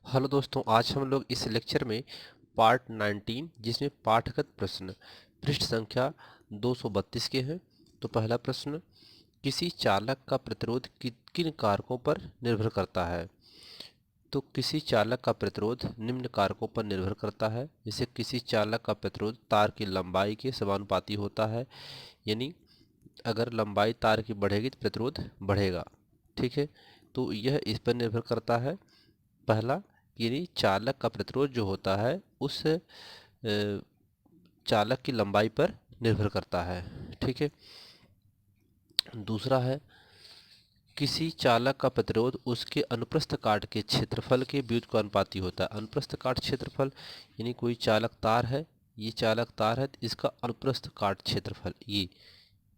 Hello दोस्तों, आज हम लोग इस लेक्चर में पार्ट 19 जिसमें पाठगत प्रश्न पृष्ठ संख्या 232 के हैं। तो पहला प्रश्न, किसी चालक का प्रतिरोध किन कारकों पर निर्भर करता है? तो किसी चालक का प्रतिरोध निम्न कारकों पर निर्भर करता है। जैसे किसी चालक का प्रतिरोध तार की लंबाई के समानुपाती होता है, यानी अगर लंबाई तार की बढ़ेगी तो प्रतिरोध बढ़ेगा। ठीक है, तो यह इस पर निर्भर करता है। पहला, यानी चालक का प्रतिरोध जो होता है उस चालक की लंबाई पर निर्भर करता है। ठीक है। दूसरा है, किसी चालक का प्रतिरोध उसके अनुप्रस्थ काट के क्षेत्रफल के व्युत्क्रमानुपाती होता है। अनुप्रस्थ काट क्षेत्रफल यानी कोई चालक तार है, ये चालक तार है, तो इसका अनुप्रस्थ काट क्षेत्रफल ये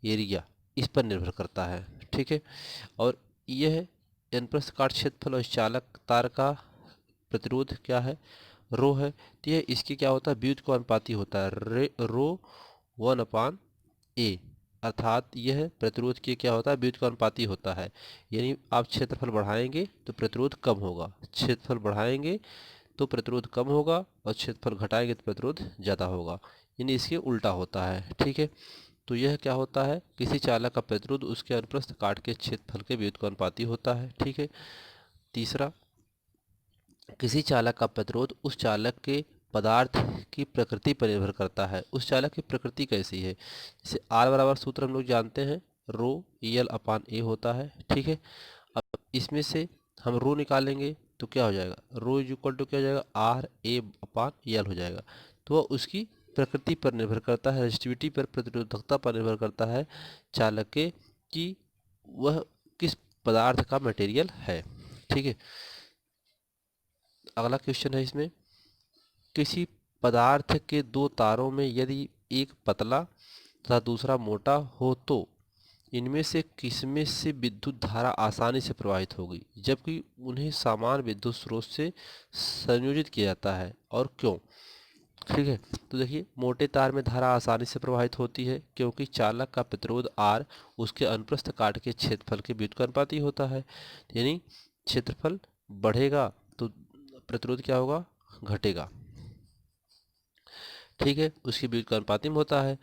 एरिया इस पर निर्भर करता है। ठीक है। और यह अनुप्रस्थ काट क्षेत्रफल और इस चालक तार का प्रतिरोध क्या है? रो है। तो यह इसके क्या होता है? व्युत्क्रमानुपाती होता है। रो 1/a, अर्थात यह प्रतिरोध के क्या होता है? व्युत्क्रमानुपाती होता है। यानी आप क्षेत्रफल बढ़ाएंगे तो प्रतिरोध कम होगा, क्षेत्रफल बढ़ाएंगे तो प्रतिरोध कम होगा, और क्षेत्रफल घटाएंगे तो प्रतिरोध ज़्यादा होगा। यानी इसके उल्टा होता है। ठीक है। तो यह क्या होता है? किसी चालक का प्रतिरोध उसके अनुप्रस्थ काट के क्षेत्रफल के व्युत्क्रमानुपाती होता है। ठीक है। तीसरा, किसी चालक का प्रतिरोध उस चालक के पदार्थ की प्रकृति पर निर्भर करता है। उस चालक की प्रकृति कैसी है? जैसे आर बराबर सूत्र हम लोग जानते हैं, रो यल अपान ए होता है। ठीक है। अब इसमें से हम रो निकालेंगे तो क्या हो जाएगा? रो इज इक्वल टू क्या हो जाएगा? आर ए अपान यल हो जाएगा। तो वह उसकी प्रकृति पर निर्भर करता है, रेजिस्टिविटी पर, प्रतिरोधकता पर निर्भर करता है चालक के, कि वह किस पदार्थ का मटेरियल है। ठीक है। अगला क्वेश्चन है इसमें, किसी पदार्थ के दो तारों में यदि एक पतला तथा दूसरा मोटा हो तो इनमें से किसमें से विद्युत धारा आसानी से प्रवाहित होगी, जबकि उन्हें समान विद्युत स्रोत से संयोजित किया जाता है, और क्यों? ठीक है। तो देखिए, मोटे तार में धारा आसानी से प्रवाहित होती है क्योंकि चालक का प्रतिरोध आर उसके अनुप्रस्थ काट के क्षेत्रफल के व्युत्क्रमानुपाती होता है। यानी क्षेत्रफल बढ़ेगा तो प्रतिरोध क्या होगा? घटेगा। ठीक है, उसकी व्युत्क्रमानुपाती में होता है,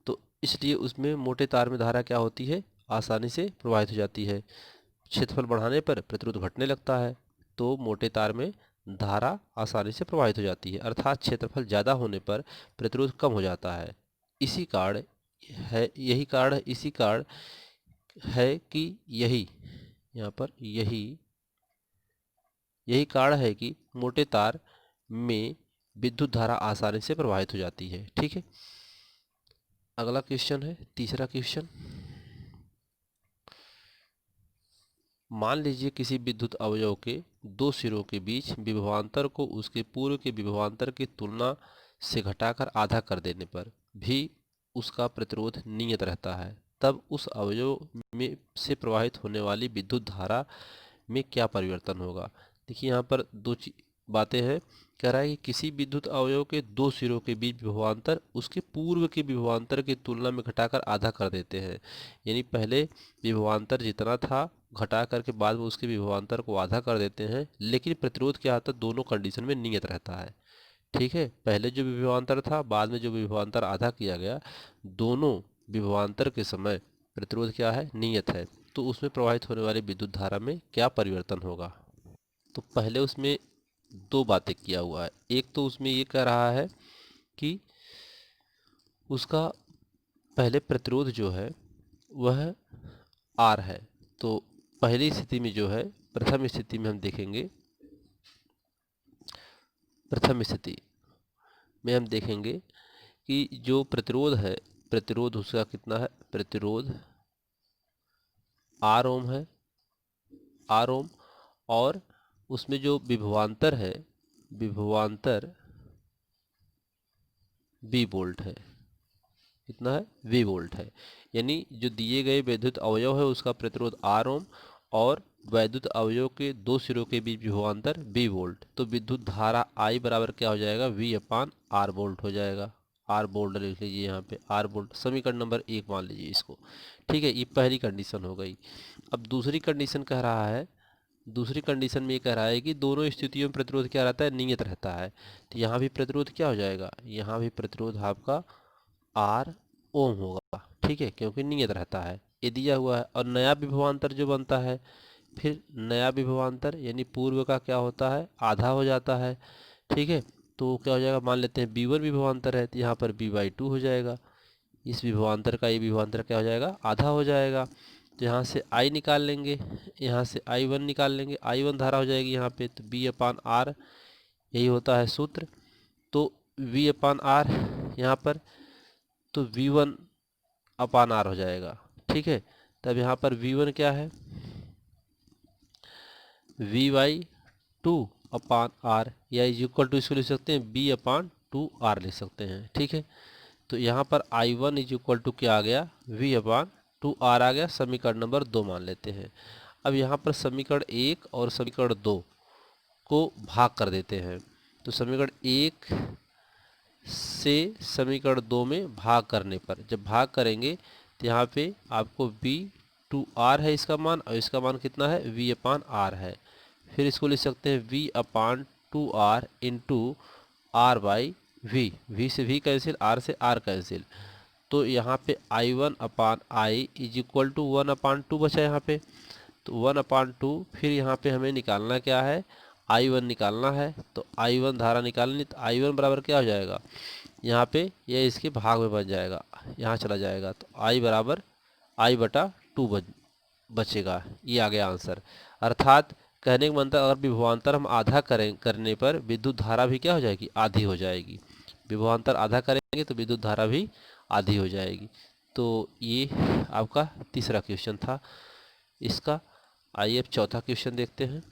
तो इसलिए उसमें मोटे तार में धारा क्या होती है? आसानी से प्रवाहित हो जाती है। क्षेत्रफल बढ़ाने पर प्रतिरोध घटने लगता है, तो मोटे तार में धारा आसानी से प्रवाहित हो जाती है, अर्थात क्षेत्रफल ज़्यादा होने पर प्रतिरोध कम हो जाता है। इसी कारण है, यही कारण, इसी कारण है कि यही यहाँ पर यही कारण है कि मोटे तार में विद्युत धारा आसानी से प्रवाहित हो जाती है। ठीक है। अगला क्वेश्चन है, तीसरा क्वेश्चन, मान लीजिए किसी विद्युत अवयव के दो सिरों के बीच विभवांतर को उसके पूर्व के विभवांतर की तुलना से घटाकर आधा कर देने पर भी उसका प्रतिरोध नियत रहता है, तब उस अवयव में से प्रवाहित होने वाली विद्युत धारा में क्या परिवर्तन होगा? देखिए, यहाँ पर दो बातें हैं। कह रहा है कि किसी विद्युत अवयव के दो सिरों के बीच विभवांतर उसके पूर्व के विभवांतर की तुलना में घटाकर आधा कर देते हैं। यानी पहले विभवांतर जितना था घटा करके बाद में उसके विभवांतर को आधा कर देते हैं, लेकिन प्रतिरोध क्या आता है? दोनों कंडीशन में नियत रहता है। ठीक है। पहले जो विभवांतर था, बाद में जो विभवांतर आधा किया गया, दोनों विभवांतर के समय प्रतिरोध क्या है? नियत है। तो उसमें प्रवाहित होने वाली विद्युत धारा में क्या परिवर्तन होगा? तो पहले उसमें दो बातें किया हुआ है। एक तो उसमें ये कह रहा है कि उसका पहले प्रतिरोध जो है वह आर है। तो पहली स्थिति में जो है, प्रथम स्थिति में हम देखेंगे, प्रथम स्थिति में हम देखेंगे कि जो प्रतिरोध है, प्रतिरोध उसका कितना है? प्रतिरोध आर ओम है, आर ओम, और उसमें जो विभवांतर है, विभवांतर वी वोल्ट है। कितना है? वी वोल्ट है। यानी जो दिए गए विद्युत अवयव है उसका प्रतिरोध आर ओम, और वैद्युत अवयव के दो सिरों के बीच विभवांतर वी वोल्ट, तो विद्युत धारा आई बराबर क्या हो जाएगा? वी अपान आर वोल्ट हो जाएगा। आर वोल्ट लिख लीजिए यहाँ पे, आर वोल्ट समीकरण नंबर 1 मान लीजिए इसको। ठीक है, ये पहली कंडीशन हो गई। अब दूसरी कंडीशन कह रहा है दूसरी कंडीशन में ये कह रहा है कि दोनों स्थितियों में प्रतिरोध क्या रहता है, नियत रहता है। तो यहाँ भी प्रतिरोध क्या हो जाएगा, यहाँ भी प्रतिरोध आपका R ओम होगा, ठीक है, क्योंकि नियत रहता है, ये दिया हुआ है। और नया विभवांतर जो बनता है, फिर नया विभवांतर यानी पूर्व का क्या होता है, आधा हो जाता है, ठीक है। तो क्या हो जाएगा, मान लेते हैं V1 विभवांतर है, तो यहाँ पर V/2 हो जाएगा। इस विभवांतर का ये विभवांतर क्या हो जाएगा, आधा हो जाएगा। तो यहाँ से I निकाल लेंगे, यहाँ से I1 निकाल लेंगे, I1 धारा हो जाएगी यहाँ पे, तो V/R यही होता है सूत्र। तो V/R यहाँ पर तो V1/R हो जाएगा, ठीक है। तब यहाँ पर V1 क्या है, V/2/R, या इज इक्वल टू इसको लिख सकते हैं B/2R लिख सकते हैं, ठीक है। तो यहाँ पर I1 इज इक्वल टू क्या आ गया, V/2R आ गया। समीकरण नंबर 2 मान लेते हैं। अब यहाँ पर समीकरण 1 और समीकरण 2 को भाग कर देते हैं। तो समीकरण 1 से समीकरण 2 में भाग करने पर, जब भाग करेंगे तो यहाँ पे आपको V/2R है इसका मान, और इसका मान कितना है, V/R है। फिर इसको लिख सकते हैं V/2R इंटू R/V, V से V कैंसिल, R से R कैंसिल। तो यहाँ पे I1/I इज इक्वल टू 1/2 बचा यहाँ पे, तो 1/2। फिर यहाँ पे हमें निकालना क्या है, I1 निकालना है। तो I1 धारा निकालनी, तो I1 बराबर क्या हो जाएगा, यहाँ पे यह इसके भाग में बन जाएगा, यहाँ चला जाएगा, तो I बराबर I/2 बचेगा। ये आ गया आंसर। अर्थात कहने का मतलब, अगर विभवांतर हम आधा करने पर विद्युत धारा भी क्या हो जाएगी, आधी हो जाएगी। विभवांतर आधा करेंगे तो विद्युत धारा भी आधी हो जाएगी। तो ये आपका तीसरा क्वेश्चन था इसका। आइए अब चौथा क्वेश्चन देखते हैं।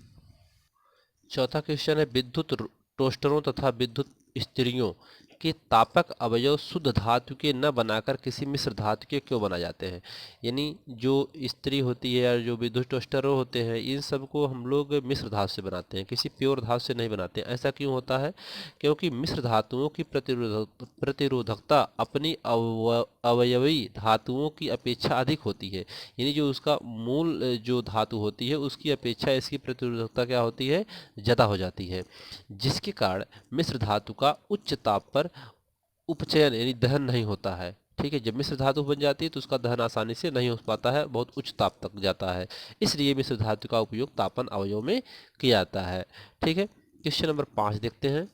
चौथा क्वेश्चन है, विद्युत टोस्टरों तथा विद्युत स्त्रियों के तापक अवयव शुद्ध धातु के न बनाकर किसी मिश्र धातु के क्यों बनाए जाते हैं। यानी जो स्त्री होती है या जो विद्युत टोस्टर होते हैं, इन सब को हम लोग मिश्र धातु से बनाते हैं, किसी प्योर धातु से नहीं बनाते हैं। ऐसा क्यों होता है, क्योंकि मिश्र धातुओं की प्रतिरोधकता अपनी अवयवी धातुओं की अपेक्षा अधिक होती है। यानी जो उसका मूल जो धातु होती है उसकी अपेक्षा इसकी प्रतिरोधकता क्या होती है, ज़्यादा हो जाती है, जिसके कारण मिश्र धातु का उच्च ताप पर उपचयन यानी दहन नहीं होता है, ठीक है। जब मिश्र धातु बन जाती है तो उसका दहन आसानी से नहीं हो पाता है, बहुत उच्च ताप तक जाता है, इसलिए मिश्र धातु का उपयोग तापन अवयव में किया जाता है, ठीक है। क्वेश्चन नंबर 5 देखते हैं।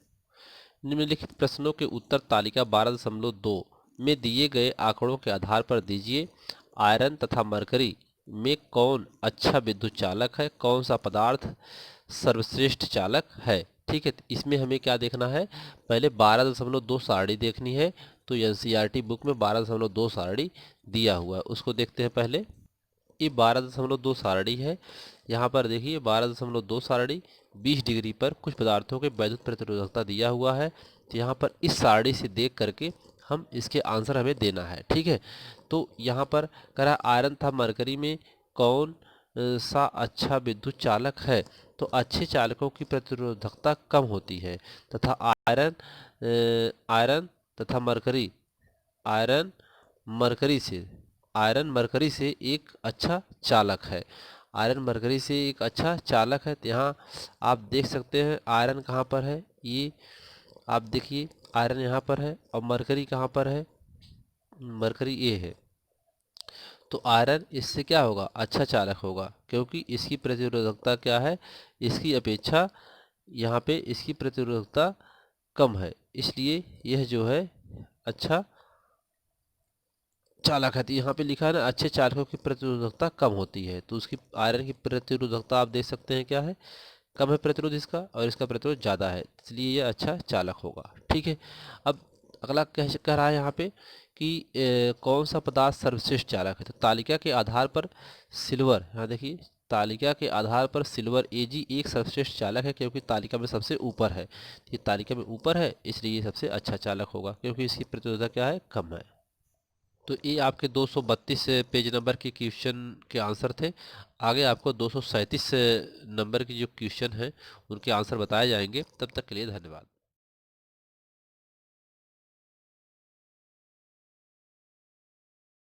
निम्नलिखित प्रश्नों के उत्तर तालिका 12.2 में दिए गए आंकड़ों के आधार पर दीजिए। आयरन तथा मरकरी में कौन अच्छा विद्युत चालक है, कौन सा पदार्थ सर्वश्रेष्ठ चालक है, ठीक है। तो इसमें हमें क्या देखना है, पहले 12.2 सारणी देखनी है। तो एनसीईआरटी बुक में 12.2 सारणी दिया हुआ है, उसको देखते हैं पहले। ये 12.2 सारणी है। यहाँ पर देखिए 12.2 सारणी 20 डिग्री पर कुछ पदार्थों के वैद्युत प्रतिरोधकता दिया हुआ है। तो यहाँ पर इस सारणी से देख करके हम इसके आंसर हमें देना है, ठीक है। तो यहाँ पर कह रहा आयरन तथा मरकरी में कौन सा अच्छा विद्युत चालक है। तो अच्छे चालकों की प्रतिरोधकता कम होती है तथा आयरन तथा मरकरी आयरन मरकरी से एक अच्छा चालक है। आयरन मरकरी से एक अच्छा चालक है। तो यहाँ आप देख सकते हैं आयरन कहाँ पर है, ये आप देखिए आयरन यहाँ पर है, और मरकरी कहाँ पर है, मरकरी ये है। तो आयरन इससे क्या होगा, अच्छा चालक होगा, क्योंकि इसकी प्रतिरोधकता क्या है, इसकी अपेक्षा यहाँ पे इसकी प्रतिरोधकता कम है, इसलिए यह जो है अच्छा चालक है। तो यहाँ पे लिखा है ना, अच्छे चालकों की प्रतिरोधकता कम होती है, तो उसकी आयरन की प्रतिरोधकता आप देख सकते हैं क्या है, कम है प्रतिरोध इसका, और इसका प्रतिरोध ज़्यादा है, इसलिए यह अच्छा चालक होगा, ठीक है। अब अगला कह रहा है यहाँ पे कि कौन सा पदार्थ सर्वश्रेष्ठ चालक है। तो तालिका के आधार पर सिल्वर, यहाँ देखिए तालिका के आधार पर सिल्वर Ag एक सर्वश्रेष्ठ चालक है, क्योंकि तालिका में सबसे ऊपर है। ये तालिका में ऊपर है, इसलिए ये सबसे अच्छा चालक होगा, क्योंकि इसकी प्रतिरोधकता क्या है, कम है। तो ये आपके 232 पेज नंबर के क्वेश्चन के आंसर थे। आगे आपको 237 नंबर के जो क्वेश्चन हैं उनके आंसर बताए जाएंगे। तब तक के लिए धन्यवाद।